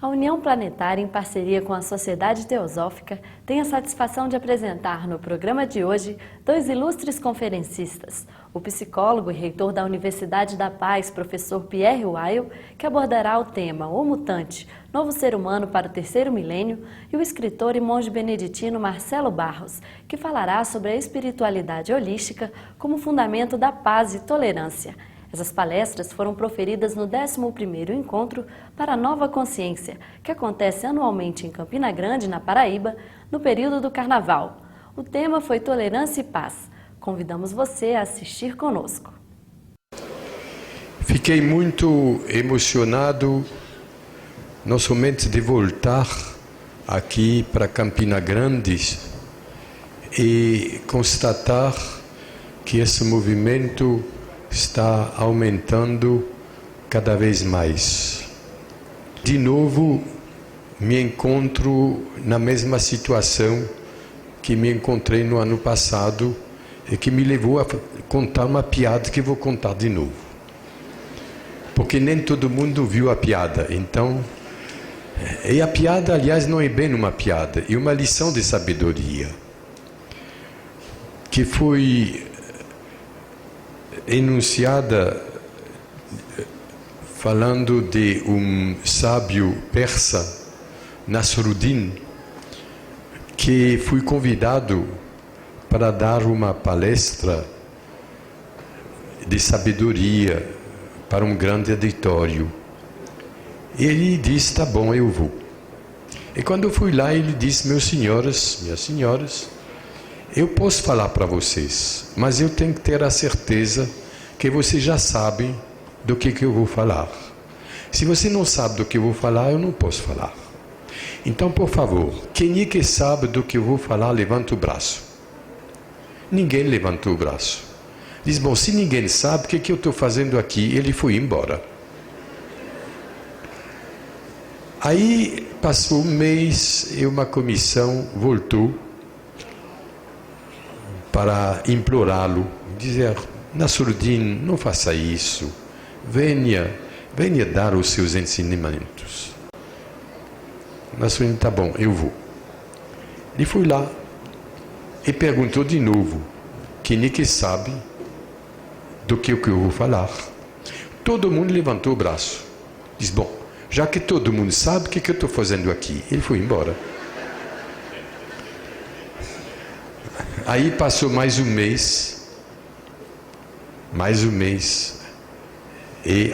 A União Planetária, em parceria com a Sociedade Teosófica, tem a satisfação de apresentar no programa de hoje dois ilustres conferencistas, o psicólogo e reitor da Universidade da Paz, professor Pierre Weil, que abordará o tema O Mutante, Novo Ser Humano para o Terceiro Milênio, e o escritor e monge beneditino Marcelo Barros, que falará sobre a espiritualidade holística como fundamento da paz e tolerância. Essas palestras foram proferidas no 11º Encontro para a Nova Consciência, que acontece anualmente em Campina Grande, na Paraíba, no período do Carnaval. O tema foi Tolerância e Paz. Convidamos você a assistir conosco. Fiquei muito emocionado, não somente de voltar aqui para Campina Grande e constatar que esse movimento está aumentando cada vez mais. De novo, me encontro na mesma situação que me encontrei no ano passado e que me levou a contar uma piada que vou contar de novo. Porque nem todo mundo viu a piada, então... E a piada, aliás, não é bem uma piada, é uma lição de sabedoria, que foi enunciada falando de um sábio persa, Nasruddin, que foi convidado para dar uma palestra de sabedoria para um grande auditório. Ele disse, tá bom, eu vou. E quando eu fui lá, ele disse, meus senhores, minhas senhoras, eu posso falar para vocês, mas eu tenho que ter a certeza que vocês já sabem do que eu vou falar. Se você não sabe do que eu vou falar, eu não posso falar. Então, por favor, quem é que sabe do que eu vou falar, levanta o braço. Ninguém levantou o braço. Diz, bom, se ninguém sabe, o que eu estou fazendo aqui? Ele foi embora. Aí, passou um mês e uma comissão voltou para implorá-lo, dizer, Nasruddin, não faça isso, venha dar os seus ensinamentos. Nasruddin, tá bom, eu vou. Ele foi lá e perguntou de novo, quem é que sabe do que eu vou falar? Todo mundo levantou o braço, diz, bom, já que todo mundo sabe, o que eu estou fazendo aqui? Ele foi embora. Aí passou mais um mês, e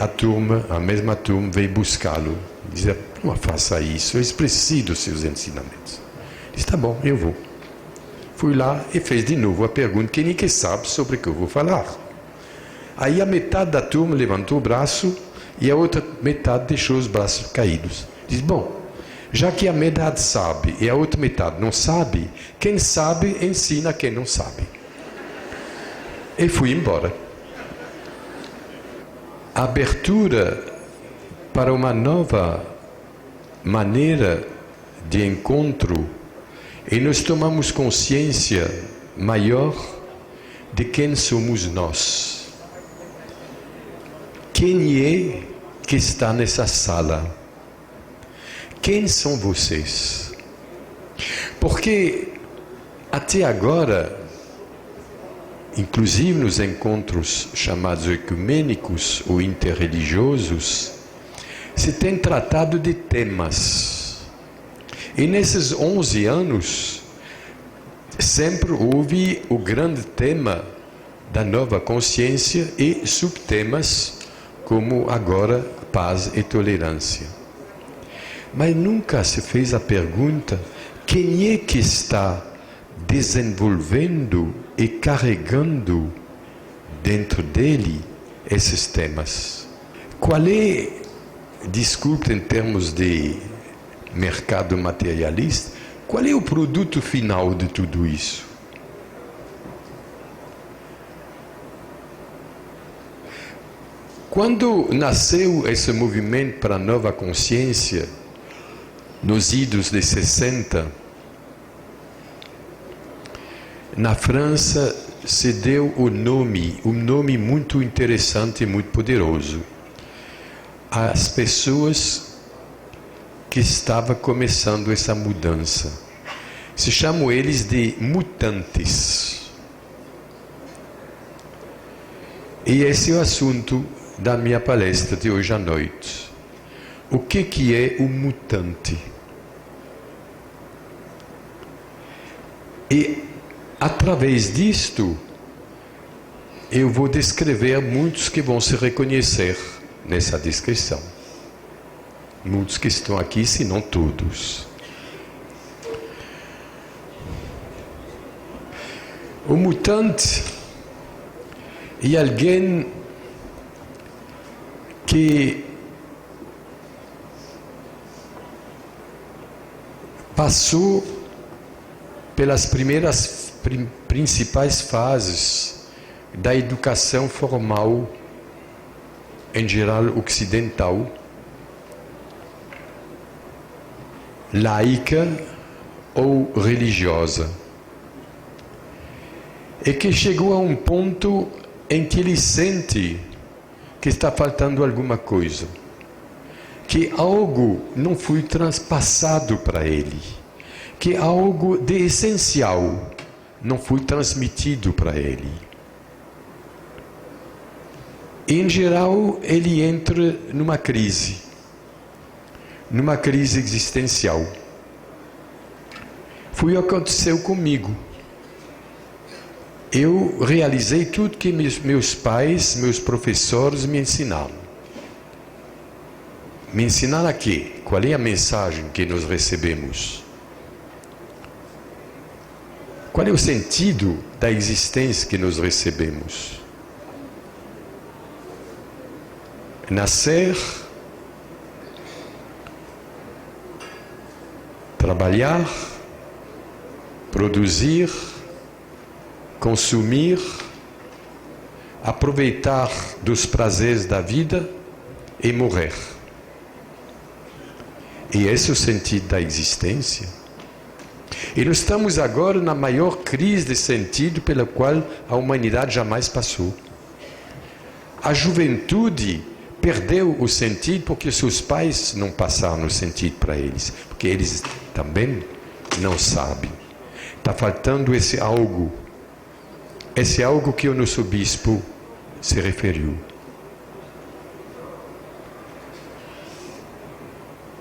a mesma turma veio buscá-lo. Dizia, não faça isso, eu preciso dos seus ensinamentos. Disse, tá bom, eu vou. Fui lá e fez de novo a pergunta, quem é que sabe sobre o que eu vou falar? Aí a metade da turma levantou o braço e a outra metade deixou os braços caídos. Diz, bom, já que a metade sabe e a outra metade não sabe, quem sabe ensina quem não sabe. E fui embora. A abertura para uma nova maneira de encontro, e nós tomamos consciência maior de quem somos nós. Quem é que está nessa sala? Quem são vocês? Porque até agora, inclusive nos encontros chamados ecumênicos ou interreligiosos, se tem tratado de temas. E nesses 11 anos, sempre houve o grande tema da nova consciência e subtemas como agora paz e tolerância. Mas nunca se fez a pergunta, quem é que está desenvolvendo e carregando dentro dele esses temas? Qual é, desculpe em termos de mercado materialista, qual é o produto final de tudo isso? Quando nasceu esse movimento para a nova consciência, nos idos de 60, na França se deu um nome muito interessante e muito poderoso. As pessoas que estava começando essa mudança. Se chamam eles de mutantes. E esse é o assunto da minha palestra de hoje à noite. O que é o mutante? E através disto, eu vou descrever muitos que vão se reconhecer nessa descrição. Muitos que estão aqui, se não todos. O mutante é alguém que passou pelas primeiras principais fases da educação formal, em geral ocidental, laica ou religiosa, e que chegou a um ponto em que ele sente que está faltando alguma coisa, que algo não foi transpassado para ele, que algo de essencial não foi transmitido para ele. Em geral, ele entra numa crise existencial. Foi o que aconteceu comigo. Eu realizei tudo que meus pais, meus professores me ensinaram. Me ensinaram a quê? Qual é a mensagem que nós recebemos? Qual é o sentido da existência que nós recebemos? Nascer, trabalhar, produzir, consumir, aproveitar dos prazeres da vida e morrer. E esse é o sentido da existência. E nós estamos agora na maior crise de sentido pela qual a humanidade jamais passou. A juventude perdeu o sentido porque seus pais não passaram o sentido para eles, porque eles também não sabem. Está faltando esse algo que o nosso bispo se referiu.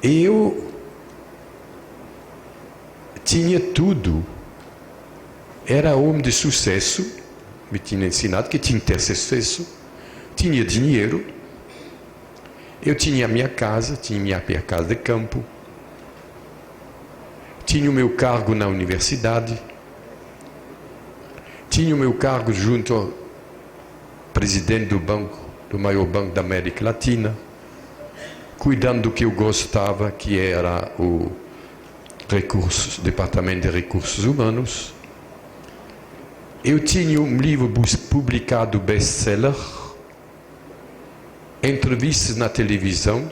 Eu tinha tudo, era homem de sucesso, me tinha ensinado que tinha que ter sucesso, tinha dinheiro, eu tinha a minha casa, tinha minha casa de campo, tinha o meu cargo na universidade, tinha o meu cargo junto ao presidente do maior banco da América Latina, cuidando do que eu gostava, que era o Departamento de Recursos Humanos. Eu tinha um livro publicado best-seller, entrevistas na televisão,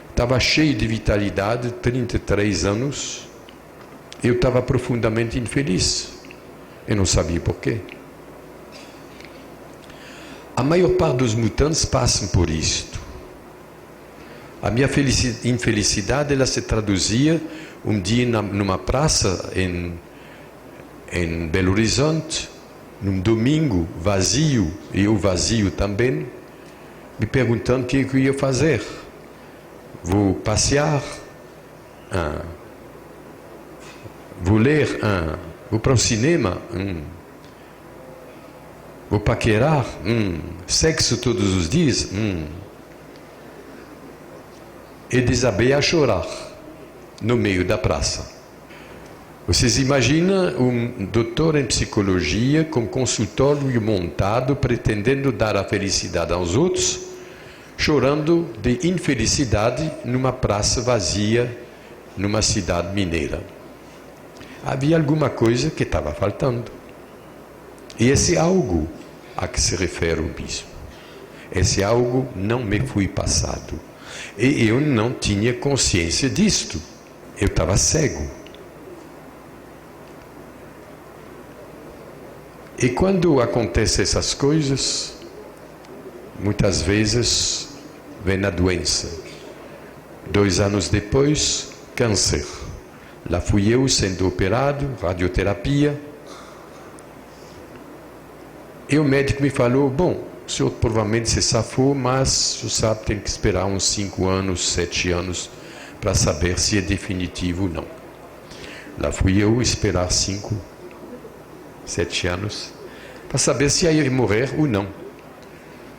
estava cheio de vitalidade, 33 anos, eu estava profundamente infeliz, eu não sabia porquê. A maior parte dos mutantes passam por isto. A minha infelicidade, ela se traduzia um dia numa praça em Belo Horizonte, num domingo vazio, e eu vazio também, me perguntando o que eu ia fazer. Vou passear? Vou ler? Vou para o cinema? Vou paquerar? Sexo todos os dias? E desabei a chorar no meio da praça. Vocês imaginam um doutor em psicologia com consultório montado, pretendendo dar a felicidade aos outros, chorando de infelicidade numa praça vazia, numa cidade mineira. Havia alguma coisa que estava faltando. E esse algo a que se refere o bispo, esse algo não me foi passado. E eu não tinha consciência disto. Eu estava cego. E quando acontecem essas coisas, muitas vezes vem a doença. 2 anos depois, câncer. Lá fui eu sendo operado, radioterapia. E o médico me falou, bom, o senhor provavelmente se safou, mas o senhor sabe, tem que esperar uns 5 anos, 7 anos, para saber se é definitivo ou não. Lá fui eu esperar 5, 7 anos, para saber se ia morrer ou não.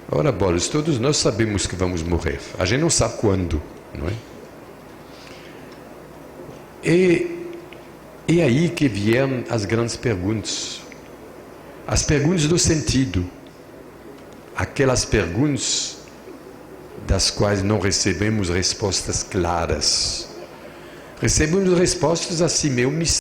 Ora, bolas, todos nós sabemos que vamos morrer. A gente não sabe quando, não é? E aí que vieram as grandes perguntas. As perguntas do sentido. Aquelas perguntas das quais não recebemos respostas claras. Recebemos respostas assim meio